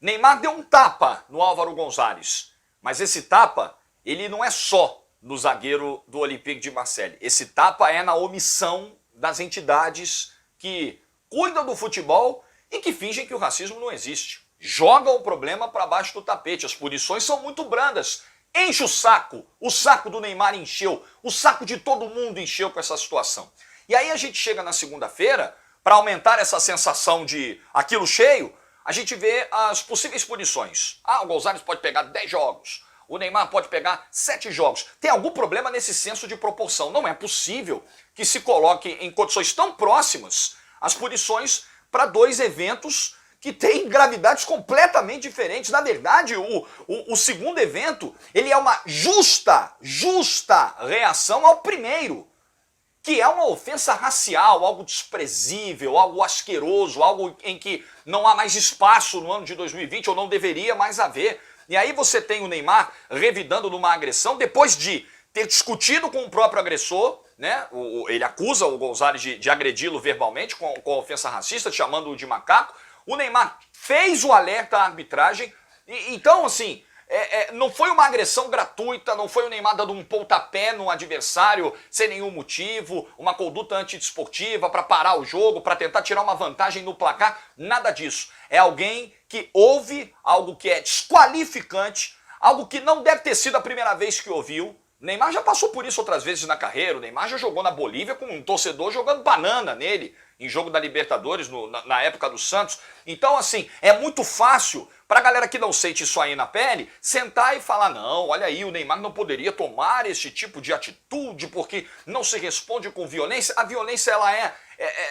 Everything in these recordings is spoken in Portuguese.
Neymar deu um tapa no Álvaro Gonzalez, mas esse tapa, ele não é só no zagueiro do Olympique de Marseille. Esse tapa é na omissão das entidades que cuidam do futebol e que fingem que o racismo não existe. Jogam o problema para baixo do tapete, as punições são muito brandas. Enche o saco do Neymar encheu, o saco de todo mundo encheu com essa situação. E aí a gente chega na segunda-feira, para aumentar essa sensação de aquilo cheio, a gente vê as possíveis punições. Ah, o Gonzalez pode pegar 10 jogos, o Neymar pode pegar 7 jogos. Tem algum problema nesse senso de proporção. Não é possível que se coloque em condições tão próximas as punições para dois eventos que têm gravidades completamente diferentes. Na verdade, o segundo evento, ele é uma justa reação ao primeiro, que é uma ofensa racial, algo desprezível, algo asqueroso, algo em que não há mais espaço no ano de 2020, ou não deveria mais haver. E aí você tem o Neymar revidando numa agressão, depois de ter discutido com o próprio agressor, né? Ele acusa o Gonzalez de agredi-lo verbalmente com ofensa racista, chamando-o de macaco. O Neymar fez o alerta à arbitragem, então assim, não foi uma agressão gratuita, não foi o Neymar dando um pontapé no adversário sem nenhum motivo, uma conduta antidesportiva para parar o jogo, para tentar tirar uma vantagem no placar, nada disso. É alguém que ouve algo que é desqualificante, algo que não deve ter sido a primeira vez que ouviu. O Neymar já passou por isso outras vezes na carreira, o Neymar já jogou na Bolívia com um torcedor jogando banana nele, em jogo da Libertadores, na época do Santos. Então, assim, é muito fácil para a galera que não sente isso aí na pele, sentar e falar, não, olha aí, o Neymar não poderia tomar esse tipo de atitude porque não se responde com violência. A violência,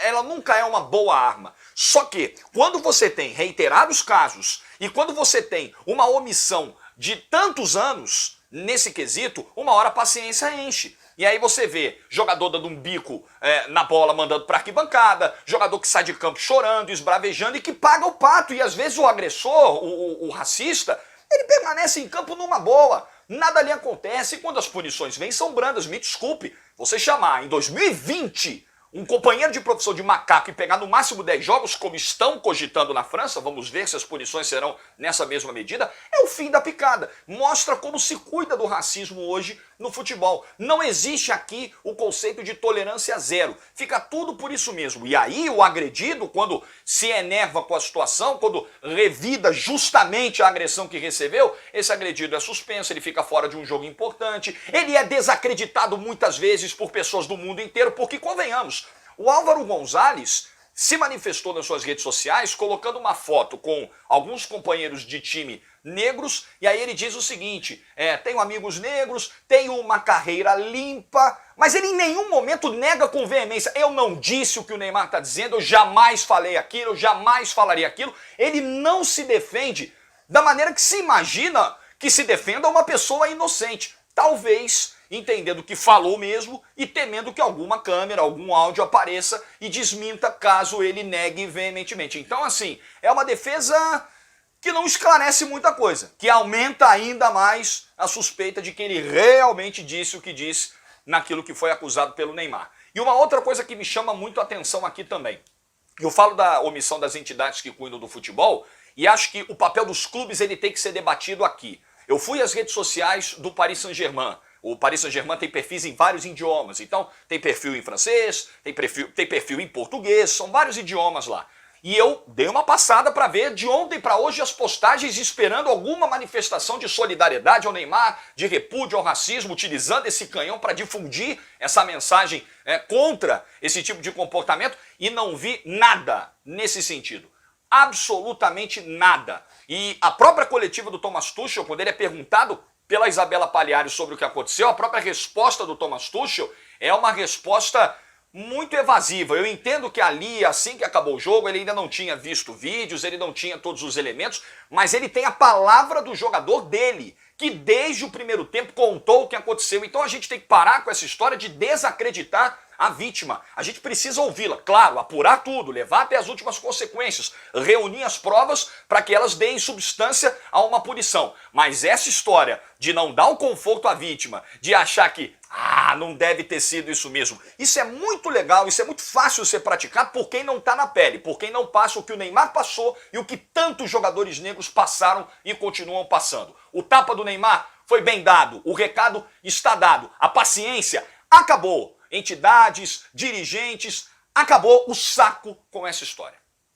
ela nunca é uma boa arma. Só que, quando você tem reiterados casos e quando você tem uma omissão de tantos anos nesse quesito, uma hora a paciência enche. E aí você vê jogador dando um bico na bola, mandando para arquibancada, jogador que sai de campo chorando, esbravejando e que paga o pato. E às vezes o agressor, o racista, ele permanece em campo numa boa. Nada ali acontece e quando as punições vêm são brandas. Me desculpe, você chamar em 2020 um companheiro de profissão de macaco e pegar no máximo 10 jogos, como estão cogitando na França, vamos ver se as punições serão nessa mesma medida, é o fim da picada. Mostra como se cuida do racismo hoje no futebol. Não existe aqui o conceito de tolerância zero. Fica tudo por isso mesmo. E aí o agredido, quando se enerva com a situação, quando revida justamente a agressão que recebeu, esse agredido é suspenso, ele fica fora de um jogo importante, ele é desacreditado muitas vezes por pessoas do mundo inteiro, porque convenhamos, o Álvaro Gonzalez se manifestou nas suas redes sociais colocando uma foto com alguns companheiros de time negros, e aí ele diz o seguinte, tenho amigos negros, tenho uma carreira limpa, mas ele em nenhum momento nega com veemência, eu não disse o que o Neymar está dizendo, eu jamais falei aquilo, eu jamais falaria aquilo. Ele não se defende da maneira que se imagina que se defenda uma pessoa inocente, talvez entendendo que falou mesmo e temendo que alguma câmera, algum áudio apareça e desminta caso ele negue veementemente. Então, assim, é uma defesa que não esclarece muita coisa, que aumenta ainda mais a suspeita de que ele realmente disse o que disse naquilo que foi acusado pelo Neymar. E uma outra coisa que me chama muito a atenção aqui também, eu falo da omissão das entidades que cuidam do futebol e acho que o papel dos clubes ele tem que ser debatido aqui. Eu fui às redes sociais do Paris Saint-Germain. O Paris Saint-Germain tem perfis em vários idiomas, então tem perfil em francês, tem perfil em português, são vários idiomas lá. E eu dei uma passada para ver de ontem para hoje as postagens esperando alguma manifestação de solidariedade ao Neymar, de repúdio ao racismo, utilizando esse canhão para difundir essa mensagem contra esse tipo de comportamento e não vi nada nesse sentido. Absolutamente nada. E a própria coletiva do Thomas Tuchel, quando ele é perguntado pela Isabela Pagliari sobre o que aconteceu, a própria resposta do Thomas Tuchel é uma resposta muito evasiva. Eu entendo que ali, assim que acabou o jogo, ele ainda não tinha visto vídeos, ele não tinha todos os elementos, mas ele tem a palavra do jogador dele, que desde o primeiro tempo contou o que aconteceu. Então a gente tem que parar com essa história de desacreditar a vítima. A gente precisa ouvi-la, claro, apurar tudo, levar até as últimas consequências, reunir as provas para que elas deem substância a uma punição. Mas essa história de não dar o conforto à vítima, de achar que não deve ter sido isso mesmo. Isso é muito legal, isso é muito fácil de ser praticado por quem não está na pele, por quem não passa o que o Neymar passou e o que tantos jogadores negros passaram e continuam passando. O tapa do Neymar foi bem dado, o recado está dado, a paciência acabou. Entidades, dirigentes, acabou o saco com essa história.